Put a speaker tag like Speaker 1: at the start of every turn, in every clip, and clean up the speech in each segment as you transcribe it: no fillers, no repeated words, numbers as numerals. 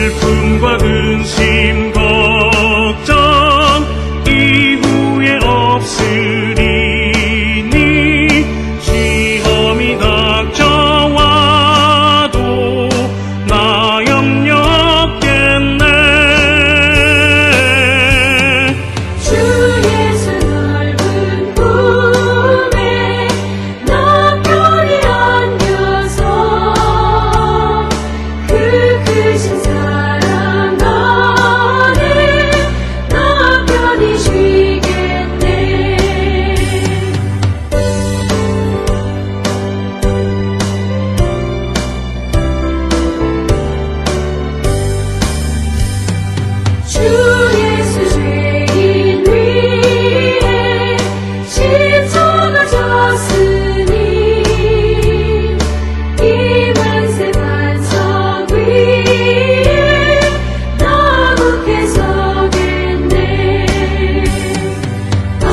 Speaker 1: 슬픔과 근심 걱정 이후에 없으리니 시험이 닥쳐와도 나 역력겠네.
Speaker 2: 주 예수 넓은 품에 나 편히 안겨서 그 크신 사랑 안에 나 편히 쉬겠네. 주 예수 죄인 위에 십자가 졌으니 이 만세 반석 위에 나 굳게 서겠네. 밤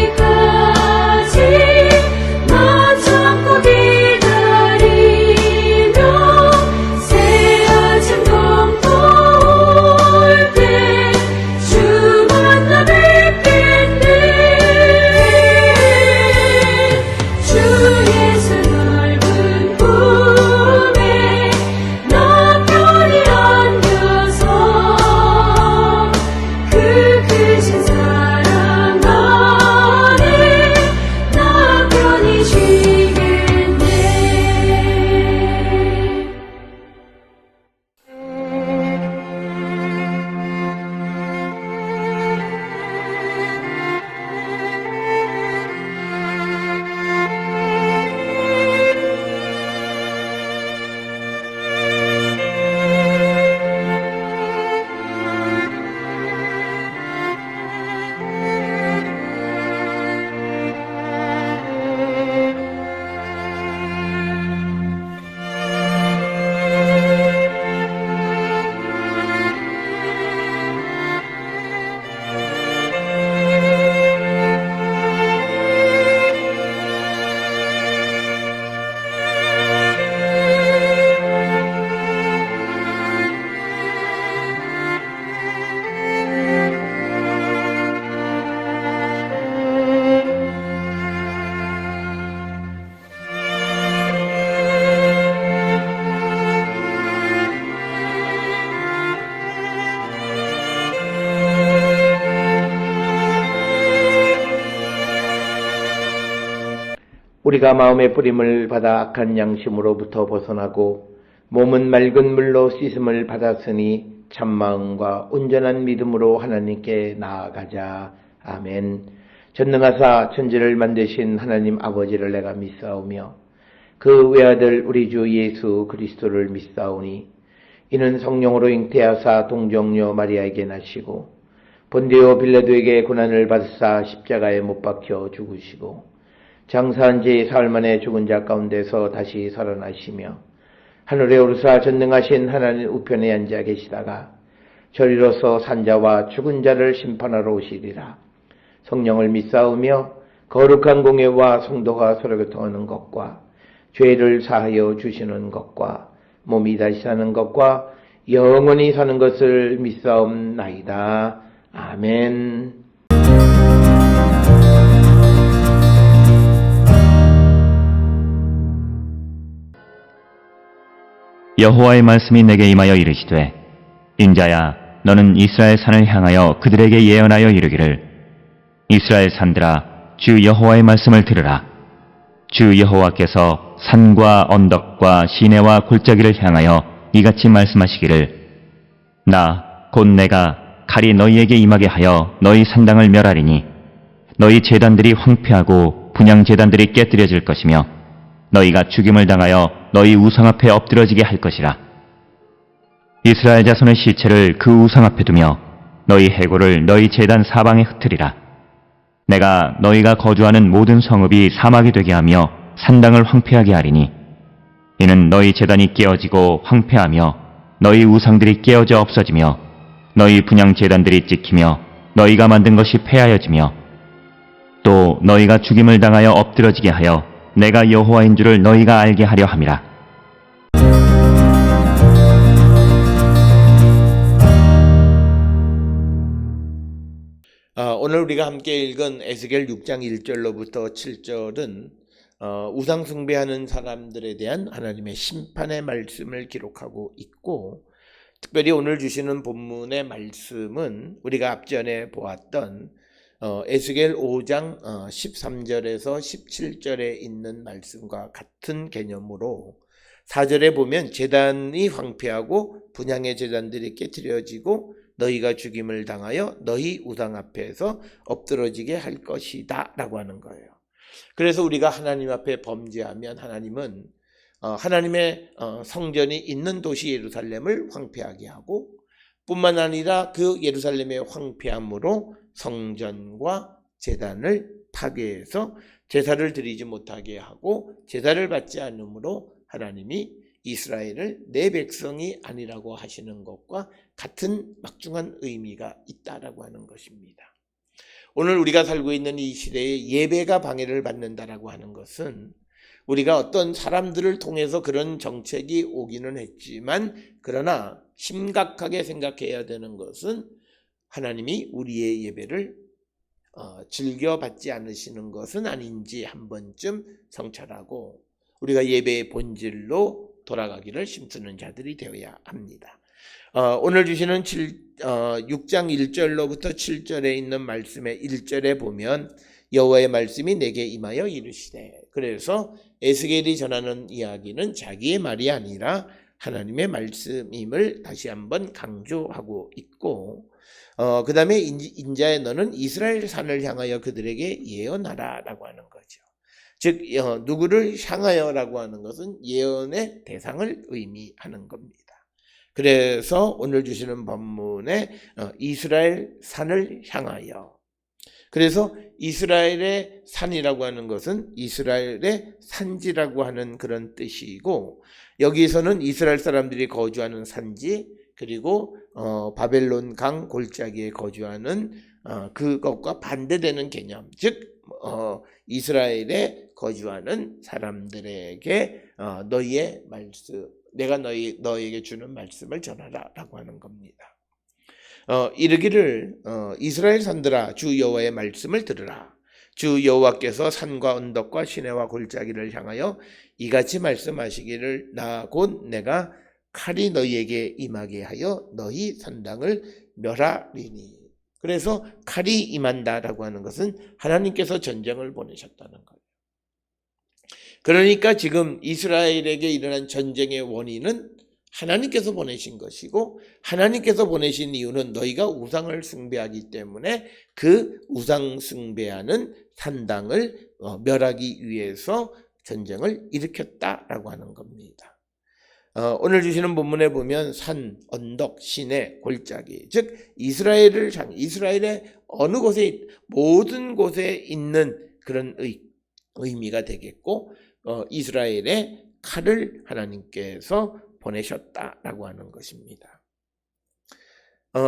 Speaker 2: 지나가기까지 나 참고 기다리며 새 아침 동토 올 때 주 만나 뵙겠네. 주 예수 넓은 품에 나 편히 안겨서 그 크신 사랑 안에 나 편히 쉬겠네.
Speaker 3: 우리가 마음의 뿌림을 받아 악한 양심으로부터 벗어나고 몸은 맑은 물로 씻음을 받았으니 참마음과 온전한 믿음으로 하나님께 나아가자. 아멘. 전능하사 천지를 만드신 하나님 아버지를 내가 믿사오며 그 외아들 우리 주 예수 그리스도를 믿사오니 이는 성령으로 잉태하사 동정녀 마리아에게 나시고 본디오 빌라도에게 고난을 받으사 십자가에 못 박혀 죽으시고 장사한 지 사흘 만에 죽은 자 가운데서 다시 살아나시며 하늘에 오르사 전능하신 하나님 우편에 앉아 계시다가 저리로서 산자와 죽은 자를 심판하러 오시리라. 성령을 믿사오며 거룩한 공예와 성도가 서로 교통하는 것과 죄를 사하여 주시는 것과 몸이 다시 사는 것과 영원히 사는 것을 믿사옵나이다. 아멘.
Speaker 4: 여호와의 말씀이 내게 임하여 이르시되 인자야 너는 이스라엘 산을 향하여 그들에게 예언하여 이르기를 이스라엘 산들아 주 여호와의 말씀을 들으라. 주 여호와께서 산과 언덕과 시내와 골짜기를 향하여 이같이 말씀하시기를 나 곧 내가 칼이 너희에게 임하게 하여 너희 산당을 멸하리니 너희 제단들이 황폐하고 분향 제단들이 깨뜨려질 것이며 너희가 죽임을 당하여 너희 우상 앞에 엎드러지게 할 것이라. 이스라엘 자손의 시체를 그 우상 앞에 두며 너희 해골을 너희 제단 사방에 흩으리라. 내가 너희가 거주하는 모든 성읍이 사막이 되게 하며 산당을 황폐하게 하리니 이는 너희 제단이 깨어지고 황폐하며 너희 우상들이 깨어져 없어지며 너희 분향 제단들이 찍히며 너희가 만든 것이 폐하여지며 또 너희가 죽임을 당하여 엎드러지게 하여 내가 여호와인 줄을 너희가 알게 하려 함이라.
Speaker 3: 우리가 함께 읽은 에스겔 6장 1절로부터 7절은 우상 숭배하는 사람들에 대한 하나님의 심판의 말씀을 기록하고 있고, 특별히 오늘 주시는 본문의 말씀은 우리가 앞전에 보았던 에스겔 5장 13절에서 17절에 있는 말씀과 같은 개념으로 4절에 보면 제단이 황폐하고 분향의 제단들이 깨트려지고 너희가 죽임을 당하여 너희 우상 앞에서 엎드러지게 할 것이다 라고 하는 거예요. 그래서 우리가 하나님 앞에 범죄하면 하나님은 하나님의 성전이 있는 도시 예루살렘을 황폐하게 하고, 뿐만 아니라 그 예루살렘의 황폐함으로 성전과 제단을 파괴해서 제사를 드리지 못하게 하고 제사를 받지 않으므로 하나님이 이스라엘을 내 백성이 아니라고 하시는 것과 같은 막중한 의미가 있다라고 하는 것입니다. 오늘 우리가 살고 있는 이 시대에 예배가 방해를 받는다라고 하는 것은 우리가 어떤 사람들을 통해서 그런 정책이 오기는 했지만, 그러나 심각하게 생각해야 되는 것은 하나님이 우리의 예배를 즐겨받지 않으시는 것은 아닌지 한 번쯤 성찰하고 우리가 예배의 본질로 돌아가기를 힘쓰는 자들이 되어야 합니다. 오늘 주시는 6장 1절로부터 7절에 있는 말씀의 1절에 보면 여호와의 말씀이 내게 임하여 이르시되, 그래서 에스겔이 전하는 이야기는 자기의 말이 아니라 하나님의 말씀임을 다시 한번 강조하고 있고, 그 다음에 인자야 너는 이스라엘 산을 향하여 그들에게 예언하라 라고 하는 거죠. 즉 누구를 향하여라고 하는 것은 예언의 대상을 의미하는 겁니다. 그래서 오늘 주시는 본문에 이스라엘 산을 향하여, 그래서 이스라엘의 산이라고 하는 것은 이스라엘의 산지라고 하는 그런 뜻이고, 여기서는 이스라엘 사람들이 거주하는 산지, 그리고 바벨론 강 골짜기에 거주하는 그것과 반대되는 개념, 즉 이스라엘에 거주하는 사람들에게 너희의 말씀, 내가 너희에게 주는 말씀을 전하라 라고 하는 겁니다. 이르기를 이스라엘 산들아 주 여호와의 말씀을 들으라. 주 여호와께서 산과 언덕과 시내와 골짜기를 향하여 이같이 말씀하시기를 나 곧 내가 칼이 너희에게 임하게 하여 너희 산당을 멸하리니. 그래서 칼이 임한다라고 하는 것은 하나님께서 전쟁을 보내셨다는 거예요. 그러니까 지금 이스라엘에게 일어난 전쟁의 원인은 하나님께서 보내신 것이고, 하나님께서 보내신 이유는 너희가 우상을 숭배하기 때문에 그 우상 숭배하는 산당을 멸하기 위해서 전쟁을 일으켰다라고 하는 겁니다. 오늘 주시는 본문에 보면 산, 언덕, 시내, 골짜기, 즉 이스라엘의 어느 곳에, 모든 곳에 있는 그런 의미가 되겠고, 이스라엘의 칼을 하나님께서 보내셨다라고 하는 것입니다.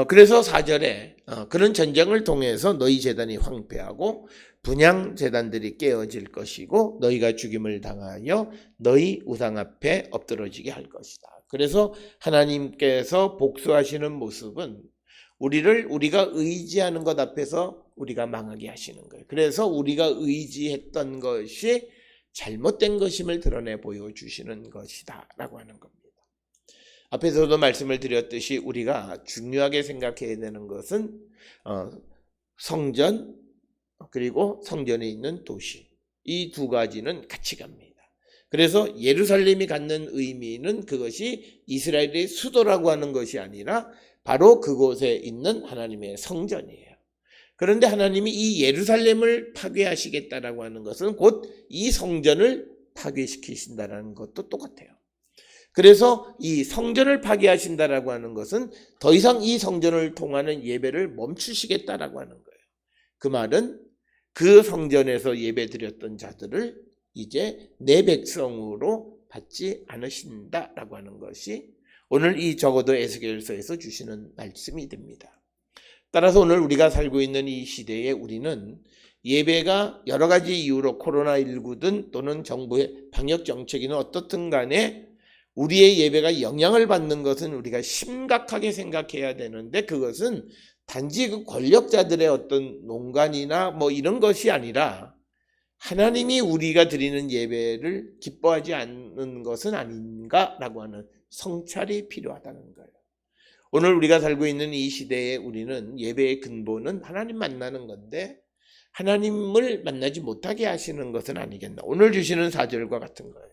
Speaker 3: 그래서 4절에 그런 전쟁을 통해서 너희 제단이 황폐하고 분향 제단들이 깨어질 것이고 너희가 죽임을 당하여 너희 우상 앞에 엎드러지게 할 것이다. 그래서 하나님께서 복수하시는 모습은 우리가 의지하는 것 앞에서 우리가 망하게 하시는 거예요. 그래서 우리가 의지했던 것이 잘못된 것임을 드러내 보여주시는 것이다 라고 하는 겁니다. 앞에서도 말씀을 드렸듯이 우리가 중요하게 생각해야 되는 것은 성전, 그리고 성전에 있는 도시, 이 두 가지는 같이 갑니다. 그래서 예루살렘이 갖는 의미는 그것이 이스라엘의 수도라고 하는 것이 아니라 바로 그곳에 있는 하나님의 성전이에요. 그런데 하나님이 이 예루살렘을 파괴하시겠다라고 하는 것은 곧 이 성전을 파괴시키신다라는 것도 똑같아요. 그래서 이 성전을 파괴하신다라고 하는 것은 더 이상 이 성전을 통하는 예배를 멈추시겠다라고 하는 거예요. 그 말은 그 성전에서 예배드렸던 자들을 이제 내 백성으로 받지 않으신다라고 하는 것이 오늘 이 적어도 에스겔서에서 주시는 말씀이 됩니다. 따라서 오늘 우리가 살고 있는 이 시대에 우리는 예배가 여러 가지 이유로 코로나19든 또는 정부의 방역 정책이든 어떻든 간에 우리의 예배가 영향을 받는 것은 우리가 심각하게 생각해야 되는데, 그것은 단지 그 권력자들의 어떤 농간이나 뭐 이런 것이 아니라 하나님이 우리가 드리는 예배를 기뻐하지 않는 것은 아닌가라고 하는 성찰이 필요하다는 거예요. 오늘 우리가 살고 있는 이 시대에 우리는 예배의 근본은 하나님 만나는 건데 하나님을 만나지 못하게 하시는 것은 아니겠나. 오늘 주시는 4절과 같은 거예요.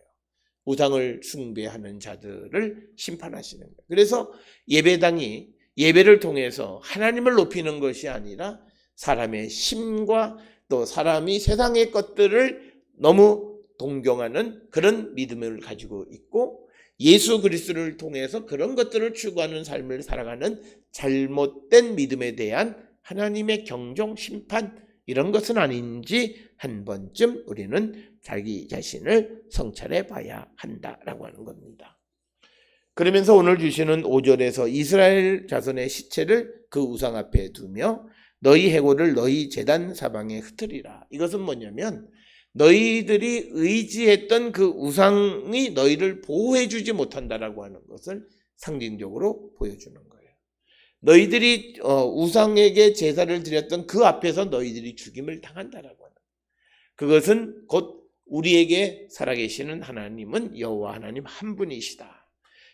Speaker 3: 우상을 숭배하는 자들을 심판하시는 거예요. 그래서 예배당이 예배를 통해서 하나님을 높이는 것이 아니라 사람의 심과 또 사람이 세상의 것들을 너무 동경하는 그런 믿음을 가지고 있고 예수 그리스도를 통해서 그런 것들을 추구하는 삶을 살아가는 잘못된 믿음에 대한 하나님의 경종, 심판 이런 것은 아닌지 한 번쯤 우리는 자기 자신을 성찰해 봐야 한다라고 하는 겁니다. 그러면서 오늘 주시는 5절에서 이스라엘 자손의 시체를 그 우상 앞에 두며 너희 해골을 너희 제단 사방에 흩으리라. 이것은 뭐냐면 너희들이 의지했던 그 우상이 너희를 보호해 주지 못한다라고 하는 것을 상징적으로 보여주는 거예요. 너희들이 우상에게 제사를 드렸던 그 앞에서 너희들이 죽임을 당한다라고 하는 그것은 곧 우리에게 살아계시는 하나님은 여호와 하나님 한 분이시다.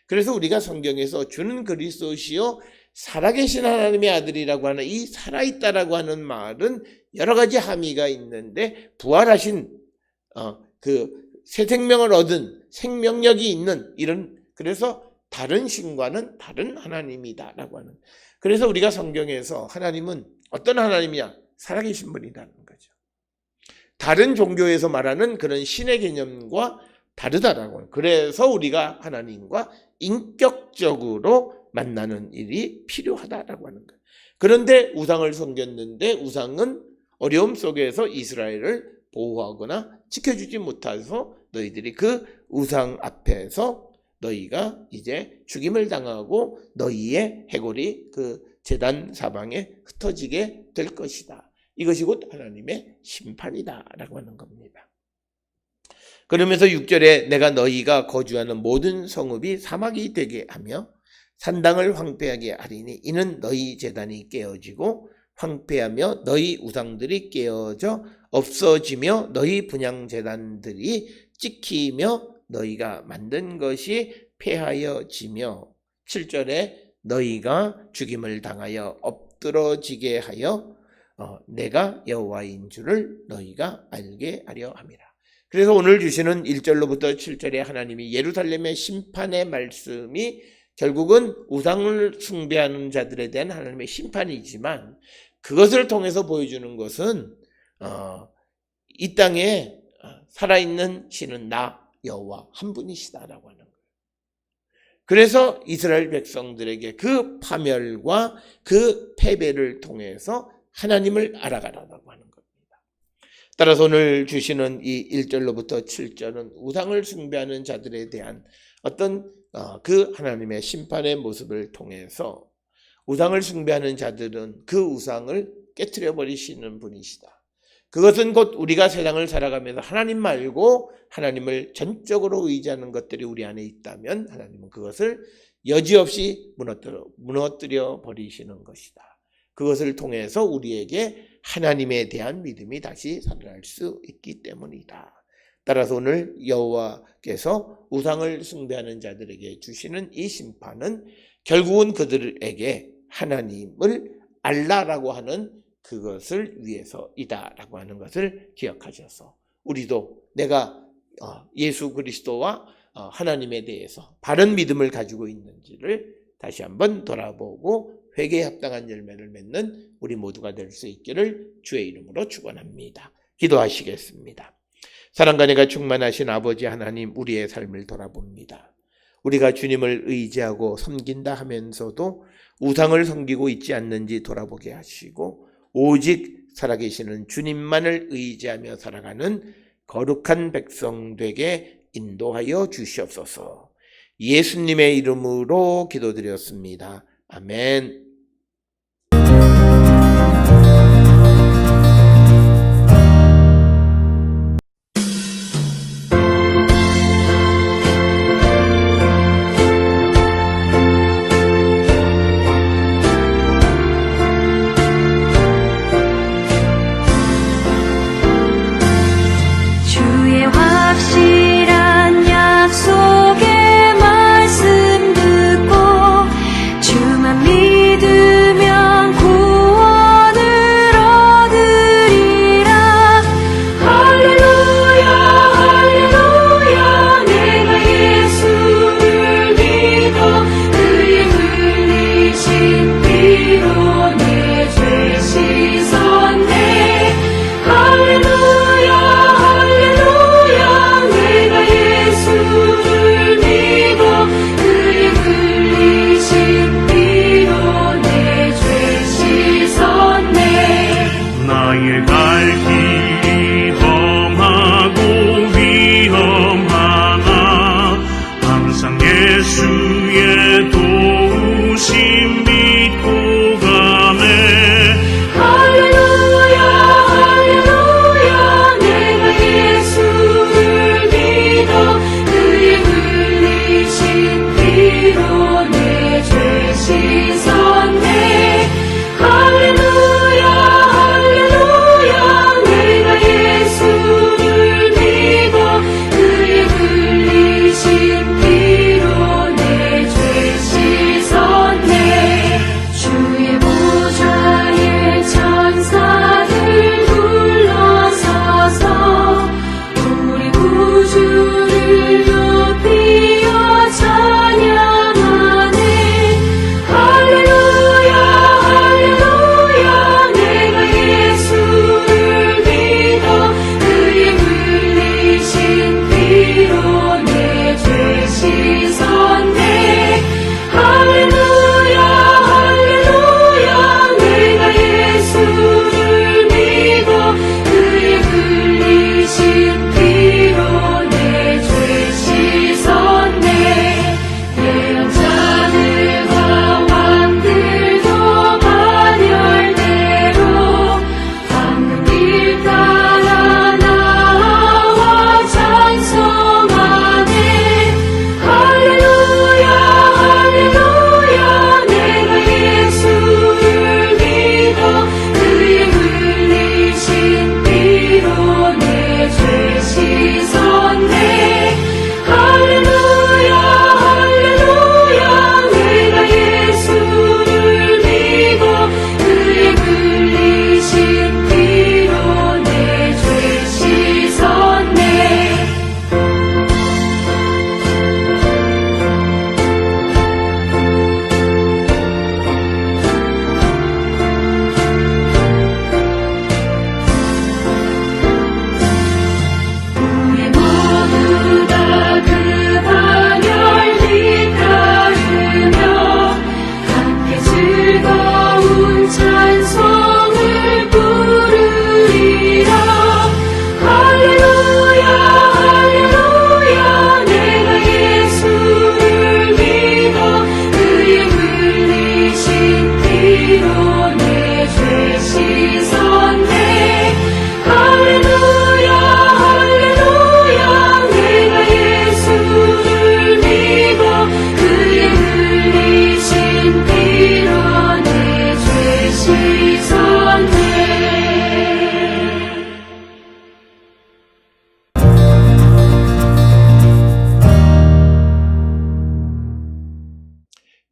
Speaker 3: 그래서 우리가 성경에서 주는 그리스도시요 살아계신 하나님의 아들이라고 하는 이 살아있다라고 하는 말은 여러 가지 함의가 있는데 부활하신 그 새 생명을 얻은 생명력이 있는 이런 그래서 다른 신과는 다른 하나님이다라고 하는 그래서 우리가 성경에서 하나님은 어떤 하나님이야? 살아계신 분이라는 거죠. 다른 종교에서 말하는 그런 신의 개념과 다르다라고 하는 그래서 우리가 하나님과 인격적으로 만나는 일이 필요하다라고 하는 거예요. 그런데 우상을 섬겼는데 우상은 어려움 속에서 이스라엘을 보호하거나 지켜주지 못해서 너희들이 그 우상 앞에서 너희가 이제 죽임을 당하고 너희의 해골이 그 제단 사방에 흩어지게 될 것이다. 이것이 곧 하나님의 심판이다라고 하는 겁니다. 그러면서 6절에 내가 너희가 거주하는 모든 성읍이 사막이 되게 하며 산당을 황폐하게 하리니 이는 너희 제단이 깨어지고 황폐하며 너희 우상들이 깨어져 없어지며 너희 분향 제단들이 찍히며 너희가 만든 것이 폐하여지며 7절에 너희가 죽임을 당하여 엎드러지게 하여 내가 여호와인 줄을 너희가 알게 하려 함이라. 그래서 오늘 주시는 1절로부터 7절에 하나님이 예루살렘의 심판의 말씀이 결국은 우상을 숭배하는 자들에 대한 하나님의 심판이지만 그것을 통해서 보여주는 것은 이 땅에 살아있는 신은 나 여호와 한 분이시다라고 하는 거예요. 그래서 이스라엘 백성들에게 그 파멸과 그 패배를 통해서 하나님을 알아가라고 하는 겁니다. 따라서 오늘 주시는 이 1절로부터 7절은 우상을 숭배하는 자들에 대한 어떤 그 하나님의 심판의 모습을 통해서 우상을 숭배하는 자들은 그 우상을 깨트려 버리시는 분이시다. 그것은 곧 우리가 세상을 살아가면서 하나님 말고 하나님을 전적으로 의지하는 것들이 우리 안에 있다면 하나님은 그것을 여지없이 무너뜨려 버리시는 것이다. 그것을 통해서 우리에게 하나님에 대한 믿음이 다시 살아날 수 있기 때문이다. 따라서 오늘 여호와께서 우상을 숭배하는 자들에게 주시는 이 심판은 결국은 그들에게 하나님을 알라라고 하는 그것을 위해서이다라고 하는 것을 기억하셔서 우리도 내가 예수 그리스도와 하나님에 대해서 바른 믿음을 가지고 있는지를 다시 한번 돌아보고 회개에 합당한 열매를 맺는 우리 모두가 될 수 있기를 주의 이름으로 축원합니다. 기도하시겠습니다. 사랑과 은혜가 충만하신 아버지 하나님, 우리의 삶을 돌아봅니다. 우리가 주님을 의지하고 섬긴다 하면서도 우상을 섬기고 있지 않는지 돌아보게 하시고 오직 살아계시는 주님만을 의지하며 살아가는 거룩한 백성 되게 인도하여 주시옵소서. 예수님의 이름으로 기도드렸습니다. 아멘.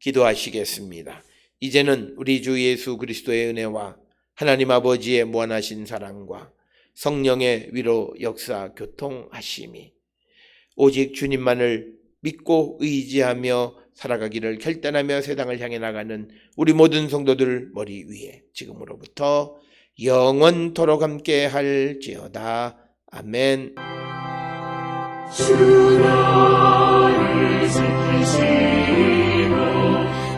Speaker 3: 기도하시겠습니다. 이제는 우리 주 예수 그리스도의 은혜와 하나님 아버지의 무한하신 사랑과 성령의 위로 역사 교통하심이 오직 주님만을 믿고 의지하며 살아가기를 결단하며 세상을 향해 나가는 우리 모든 성도들 머리 위에 지금으로부터 영원토록 함께 할지어다. 아멘.
Speaker 2: 주 너를 지키시고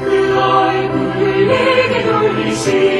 Speaker 2: 그 얼굴을 내게 돌리시고